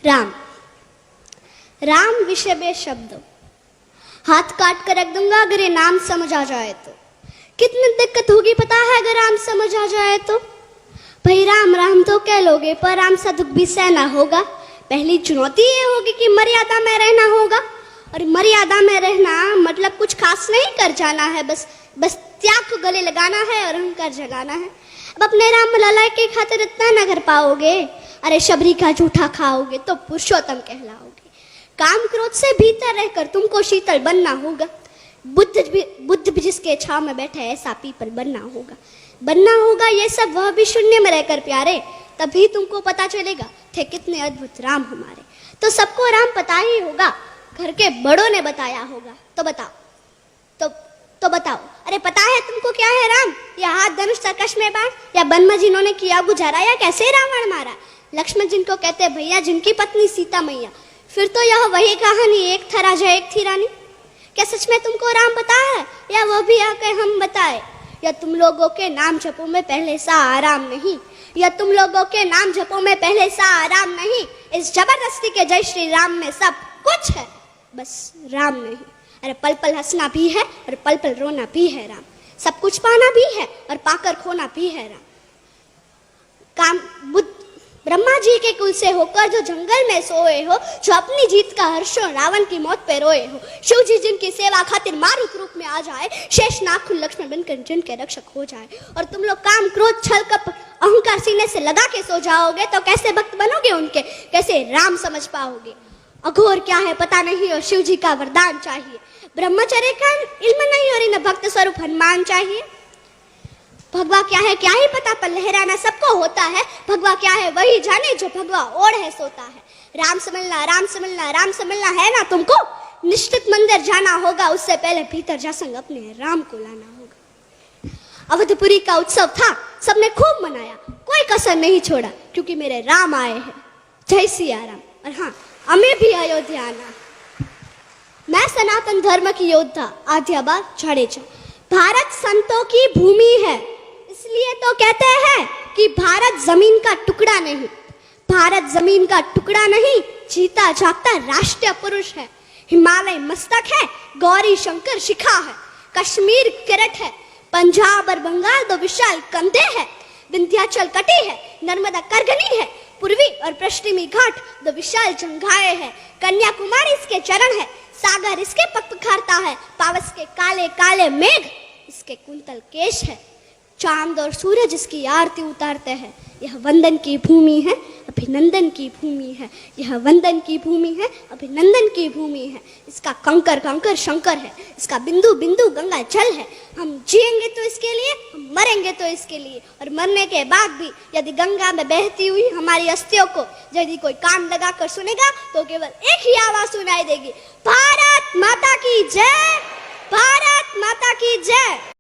राम। राम विषय बे शब्द, हाथ काट कर रख दूंगा अगर ये नाम समझ आ जाए तो। कितनी दिक्कत होगी पता है अगर राम समझ आ जाए तो। भाई राम राम तो कह लोगे पर राम सा दुख भी सहना होगा। पहली चुनौती ये होगी कि मर्यादा में रहना होगा, और मर्यादा में रहना मतलब कुछ खास नहीं कर जाना है, बस त्याग को गले लगाना है और अहंकार जगाना है। अब अपने राम लला के खातिर इतना न कर पाओगे, अरे शबरी का जूठा खाओगे तो पुरुषोत्तम कहलाओगे। काम क्रोध से भीतर रहकर तुमको शीतल बनना होगा। बुद्ध भी जिसके छाव में बैठे ऐसा पीपल बनना होगा। ये सब वह भी शून्य में रहकर प्यारे, तभी तुमको पता चलेगा थे कितने अद्भुत राम हमारे। तो सबको राम पता ही होगा, घर के बड़ों ने बताया होगा। तो बताओ तो बताओ, अरे पता है तुमको क्या है राम? या हाथ धनुष तरकश में बाण, या वन में जिन्होंने किया गुजारा, या कैसे रावण मारा? लक्ष्मण जिनको कहते भैया, जिनकी पत्नी सीता मैया। फिर तो यह वही कहानी, एक था राजा एक थी रानी। क्या सच में तुमको राम पता है, या वह भी आके हम बताए? या तुम लोगों के नाम जपो में पहले सा आराम नहीं, या तुम लोगों के नाम जपो में पहले सा आराम नहीं। इस जबरदस्ती के जय श्री राम में सब कुछ है, बस राम नहीं। अरे पल पल हंसना भी है और पल पल रोना भी है राम। सब कुछ पाना भी है और पाकर खोना भी है राम। ब्रह्मा जी के कुल से होकर जो जंगल में सोए हो, जो अपनी जीत का हर्षो रावण की मौत पे रोए हो, शिव जी जिनकी सेवा खातिर मारुत रूप में आ जाए, शेष नागकुल लक्ष्मण बनकर जिनके रक्षक हो जाए, और तुम लोग काम क्रोध छल कपट अहंकार सीने से लगा के सो जाओगे, तो कैसे भक्त बनोगे उनके, कैसे राम समझ पाओगे? अघोर क्या है पता नहीं और शिव जी का वरदान चाहिए। ब्रह्मचर्य का इल्म नहीं और इन भक्त स्वरूप हनुमान चाहिए। भगवा क्या है क्या ही पता, पर लहराना सबको होता है। भगवा क्या है वही जाने जो भगवा ओढ़ है सोता है। राम समझना राम समझना राम समझना है ना तुमको। निश्चित मंदिर जाना होगा, उससे पहले भीतर जा संग अपने राम को लाना होगा। अवधपुरी का उत्सव था, सबने खूब मनाया, कोई कसर नहीं छोड़ा, क्योंकि मेरे राम आए हैं। जय सिया राम। और हाँ, हमें भी अयोध्या आना। मैं सनातन धर्म की योद्धा आद्याबा जाडेजा। भारत संतों की भूमि है, इसलिए तो कहते हैं कि भारत जमीन का टुकड़ा नहीं। भारत जमीन का टुकड़ा नहीं, जीता जागता राष्ट्रीय पुरुष है। हिमालय मस्तक है, गौरी शंकर शिखा है, कश्मीर किरट है, पंजाब और बंगाल दो विशाल कंधे हैं, विंध्याचल कटी है, नर्मदा करगनी है, पूर्वी और पश्चिमी घाट दो विशाल जंघाएं हैं, कन्याकुमारी इसके चरण है, सागर इसके पग पखारता है, पावस के काले काले मेघ इसके कुंतल केश है, चांद और सूरज इसकी आरती उतारते हैं। यह वंदन की भूमि है, अभिनंदन की भूमि है। यह वंदन की भूमि है, अभिनंदन की भूमि है। इसका कंकर कंकर शंकर है, इसका बिंदु बिंदु गंगा जल है। हम जिएंगे तो इसके लिए, हम मरेंगे तो इसके लिए, और मरने के बाद भी यदि गंगा में बहती हुई हमारी अस्थियों को यदि कोई कान लगा कर सुनेगा तो केवल एक ही आवाज सुनाई देगी, भारत माता की जय, भारत माता की जय।